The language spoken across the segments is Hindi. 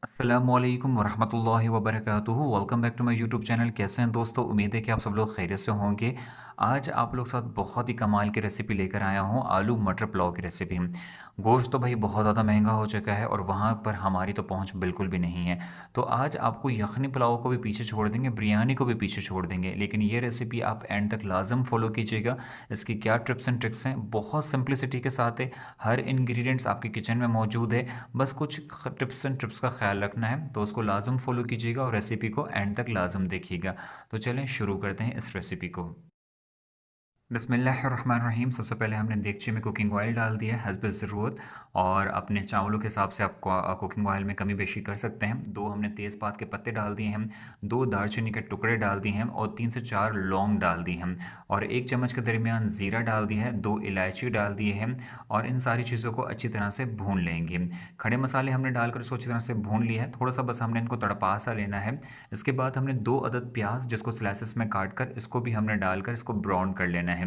अस्सलामुअलैकुम वरहमतुल्लाहि वबरकातुहू। Welcome back to my YouTube channel. कैसे हैं दोस्तों? उम्मीद है कि आप सब लोग खैरियत से होंगे। आज आप लोग के साथ बहुत ही कमाल की रेसिपी लेकर आया हूँ, आलू मटर पुलाव की रेसिपी। गोश्त तो भाई बहुत ज़्यादा महंगा हो चुका है और वहाँ पर हमारी तो पहुँच बिल्कुल भी नहीं है। तो आज आपको यखनी पुलाव को भी पीछे छोड़ देंगे, बिरयानी को भी पीछे छोड़ देंगे, लेकिन ये रेसिपी आप एंड तक लाजम फॉलो कीजिएगा। इसकी क्या टिप्स एंड ट्रिक्स हैं, बहुत सिंपलिसिटी के साथ है। हर इंग्रेडिएंट्स आपके किचन में मौजूद है। बस कुछ टिप्स एंड ट्रिप्स का ख्याल रखना है, तो उसको लाजम फॉलो कीजिएगा और रेसिपी को एंड तक लाजम देखिएगा। तो चलें शुरू करते हैं इस रेसिपी को। बिस्मिल्लाहिर्रहमानिर्रहीम। सबसे पहले हमने देगची में कुकिंग ऑयल डाल दिया है हस्ब ज़रूरत, और अपने चावलों के हिसाब से आप कुकिंग ऑयल में कमी बेशी कर सकते हैं। दो हमने तेज़पात के पत्ते डाल दिए हैं, दो दालचीनी के टुकड़े डाल दिए हैं और 3 से 4 लौंग डाल दी हैं, और 1 चम्मच के दरमियान ज़ीरा डाल दिया है, 2 इलायची डाल दिए हैं, और इन सारी चीज़ों को अच्छी तरह से भून लेंगे। खड़े मसाले हमने डालकर इसको अच्छी तरह से भून लिया है, थोड़ा सा बस हमने इनको तड़पा सा लेना है। इसके बाद हमने 2 अदद प्याज जिसको स्लाइसेस में काट कर इसको भी हमने डालकर इसको ब्राउन कर लेना है।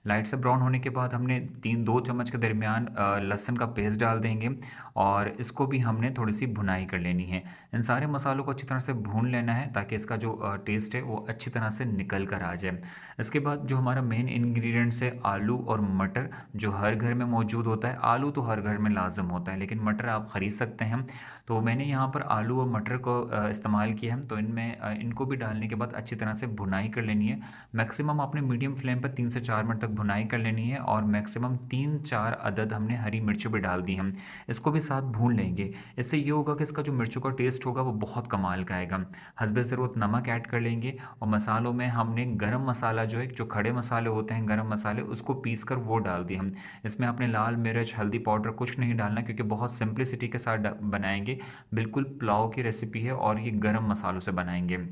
लाइट से ब्राउन होने के बाद हमने 2 चम्मच के दरमियान लहसुन का पेस्ट डाल देंगे, और इसको भी हमने थोड़ी सी भुनाई कर लेनी है। इन सारे मसालों को अच्छी तरह से भून लेना है ताकि इसका जो टेस्ट है वो अच्छी तरह से निकल कर आ जाए। इसके बाद जो हमारा मेन इंग्रेडिएंट्स है आलू और मटर, जो हर घर में मौजूद होता है। आलू तो हर घर में लाजम होता है, लेकिन मटर आप ख़रीद सकते हैं। तो मैंने यहाँ पर आलू और मटर को इस्तेमाल किया है। तो इनमें इनको भी डालने के बाद अच्छी तरह से भुनाई कर लेनी है। मैक्सिमम आपने मीडियम फ्लेम पर 3 से 4 मिनट तक भुनाई कर लेनी है, और मैक्सिमम 3-4 अदद हमने हरी मिर्चों भी डाल दी हैं। इसको भी साथ भून लेंगे। इससे ये होगा कि इसका जो मिर्चों का टेस्ट होगा वो बहुत कमाल का आएगा। हस्बे ज़रूरत नमक ऐड कर लेंगे, और मसालों में हमने गरम मसाला जो है, जो खड़े मसाले होते हैं गरम मसाले, उसको पीस कर वो डाल दिए हम। इसमें आपने लाल मिर्च हल्दी पाउडर कुछ नहीं डालना, क्योंकि बहुत सिंपलिसिटी के साथ बनाएंगे। बिल्कुल पुलाव की रेसिपी है और ये गरम मसालों से बनाएंगे।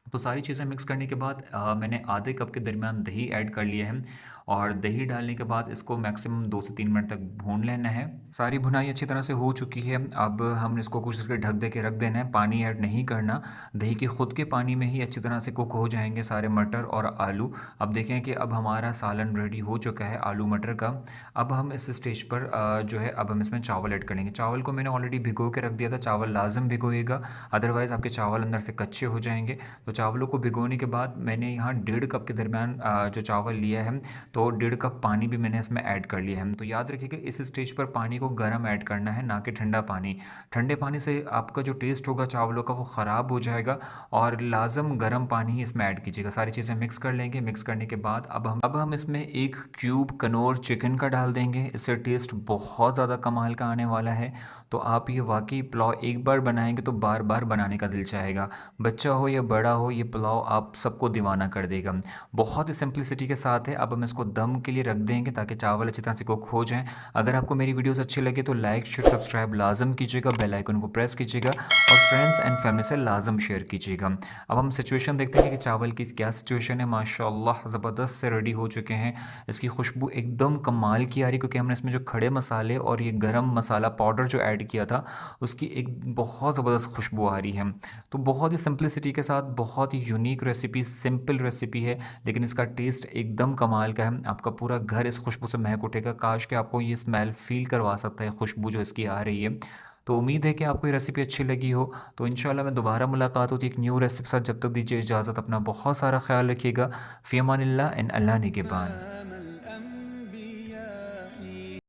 तो सारी चीज़ें मिक्स करने के बाद मैंने आधे कप के दरमियान दही ऐड कर लिया है, और दही डालने के बाद इसको मैक्सिमम 2 से 3 मिनट तक भून लेना है। सारी भुनाई अच्छी तरह से हो चुकी है। अब हम इसको कुछ देर ढक दे के रख देना है, पानी ऐड नहीं करना। दही के खुद के पानी में ही अच्छी तरह से कुक हो जाएंगे सारे मटर और आलू। अब देखें कि अब हमारा सालन रेडी हो चुका है आलू मटर का। अब हम इस स्टेज पर जो है अब हम इसमें चावल ऐड करेंगे। चावल को मैंने ऑलरेडी भिगो के रख दिया था, चावल लाजम भिगोएगा, अदरवाइज़ आपके चावल अंदर से कच्चे हो जाएंगे। तो चावलों को भिगोने के बाद मैंने यहाँ 1.5 कप के दरमियान जो चावल लिया है, तो 1.5 कप पानी भी मैंने इसमें ऐड कर लिया है। तो याद रखिएगा इस स्टेज पर पानी को गर्म ऐड करना है, ना कि ठंडा पानी। ठंडे पानी से आपका जो टेस्ट होगा चावलों का वो ख़राब हो जाएगा, और लाजम गर्म पानी ही इसमें ऐड कीजिएगा। सारी चीज़ें मिक्स कर लेंगे। मिक्स करने के बाद अब हम इसमें 1 क्यूब कनौर चिकन का डाल देंगे। इससे टेस्ट बहुत ज़्यादा कमाल का आने वाला है। तो आप ये वाकई पुलाव एक बार बनाएंगे तो बार बार बनाने का दिल चाहेगा। बच्चा हो या बड़ा हो, ये पुलाव आप सबको दीवाना कर देगा। बहुत ही सिंपलिसिटी के साथ है। अब हम इसको दम के लिए रख देंगे ताकि चावल अच्छी तरह से कुक हो जाएं। अगर आपको मेरी वीडियोस अच्छी लगे तो लाइक शेयर सब्सक्राइब लाजम कीजिएगा, बेल आइकन को प्रेस कीजिएगा, और फ्रेंड्स एंड फैमिली से लाजम शेयर कीजिएगा। अब हम सिचुएशन देखते हैं कि चावल की क्या सिचुएशन है। माशाल्लाह ज़बरदस्त से रेडी हो चुके हैं। इसकी खुशबू एकदम कमाल की आ रही, क्योंकि हमने इसमें जो खड़े मसाले और ये गरम मसाला पाउडर जो ऐड किया था, उसकी एक बहुत ज़बरदस्त खुशबू आ रही है। तो बहुत ही सिंपलिसिटी के साथ बहुत ही यूनिक रेसिपी, सिंपल रेसिपी है, लेकिन इसका टेस्ट एकदम कमाल का है। आपका पूरा घर इस खुशबू से महक उठेगा। काश कि आपको ये स्मेल फ़ील करवा सकता है, खुशबू जो इसकी आ रही है। तो उम्मीद है कि आपको ये रेसिपी अच्छी लगी हो। तो इंशाल्लाह मैं दोबारा मुलाकात होती एक न्यू रेसिपी के साथ। जब तक दीजिए इजाज़त, अपना बहुत सारा ख्याल रखिएगा। फ़ी अमानिल्लाह, इन अल्लाह निगहबान।